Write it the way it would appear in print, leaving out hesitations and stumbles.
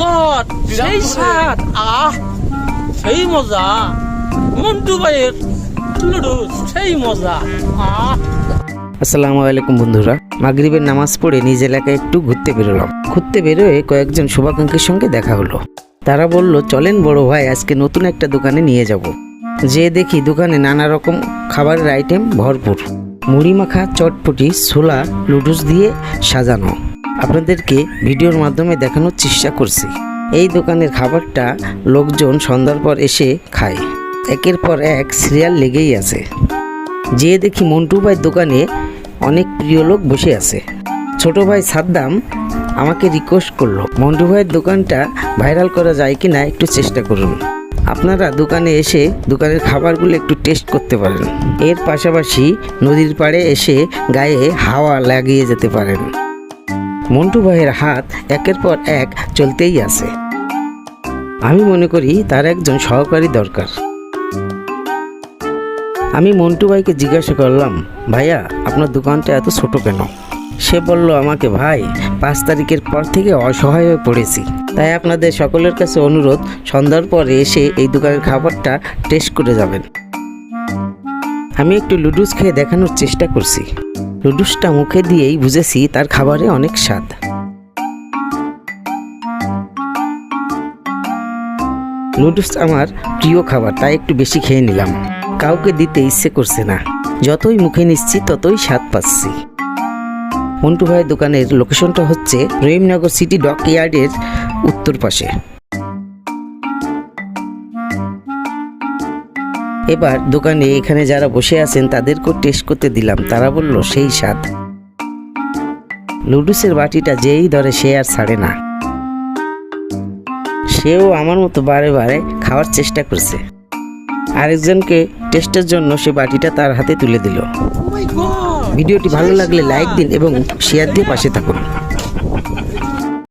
God, সেই স্বাদ, সেই মজা। মন্টু ভাইয়ের লুডুস, সেই মজা। আসসালামু আলাইকুম বন্ধুরা, মাগরিবের নামাজ পড়ে নিজ এলাকায় একটু ঘুরতে বেরোলাম। ঘুরতে বেরোয় কয়েকজন শুভাকাঙ্ক্ষীর সঙ্গে দেখা হলো। তারা বলল, চলেন বড় ভাই, আজকে নতুন একটা দোকানে নিয়ে যাব। যে দেখি দোকানে নানা রকম খাবারের আইটেম ভরপুর, মুড়ি মাখা, চটপটি, ছোলা, লুডুস দিয়ে সাজানো। আপনাদেরকে ভিডিওর মাধ্যমে দেখানোর চেষ্টা করছি। এই দোকানের খাবারটা লোকজন সন্ধ্যার পর এসে খায়। একের পর এক সিরিয়াল লেগেই আছে। যে দেখি মন্টু ভাইয়ের দোকানে অনেক প্রিয় লোক বসে আছে। ছোট ভাই সাদ্দাম আমাকে রিকোয়েস্ট করলো, মন্টু ভাইয়ের দোকানটা ভাইরাল করা যায় কি না একটু চেষ্টা করুন। আপনারা দোকানে এসে দোকানের খাবারগুলো একটু টেস্ট করতে পারেন। এর পাশাপাশি নদীর পাড়ে এসে গায়ে হাওয়া লাগিয়ে যেতে পারেন। মন্টু ভাইয়ের হাত একের পর এক চলতেই আছে। আমি মনে করি তার একজন সহকারী দরকার। আমি মন্টু ভাইকে জিজ্ঞাসা করলাম, ভাইয়া আপনার দোকানটা এত ছোট কেন? সে বলল আমাকে, ভাই 5 তারিখের পর থেকে অসহায় হয়ে পড়েছি, তাই আপনাদের সকলের কাছে অনুরোধ, সন্ধ্যার পরে এসে এই দোকানের খাবারটা টেস্ট করে যাবেন। আমি একটু লুডুস খেয়ে দেখানোর চেষ্টা করছি। লুডুসটা মুখে দিয়েই বুঝেছি তার খাবারে অনেক স্বাদ। লুডুস আমার প্রিয় খাবার, তাই একটু বেশি খেয়ে নিলাম। কাউকে দিতে ইচ্ছে করছে না, যতই মুখে নিচ্ছি ততই স্বাদ পাচ্ছি। মন্টু ভাইয়ের দোকানের লোকেশনটা হচ্ছে রহিমনগর সিটি ডক ইয়ার্ডের উত্তর পাশে। এবার দোকানে এখানে যারা বসে আছেন তাদেরকেও টেস্ট করতে দিলাম। তারা বলল সেই স্বাদ। লুডুসের বাটিটা যেই ধরে সে আর ছাড়ে না। সেও আমার মতো বারে বারে খাওয়ার চেষ্টা করছে। আরেকজনকে টেস্টের জন্য সে বাটিটা তার হাতে তুলে দিল। ভিডিওটি ভালো লাগলে লাইক দিন এবং শেয়ার দিয়ে পাশে থাকুন।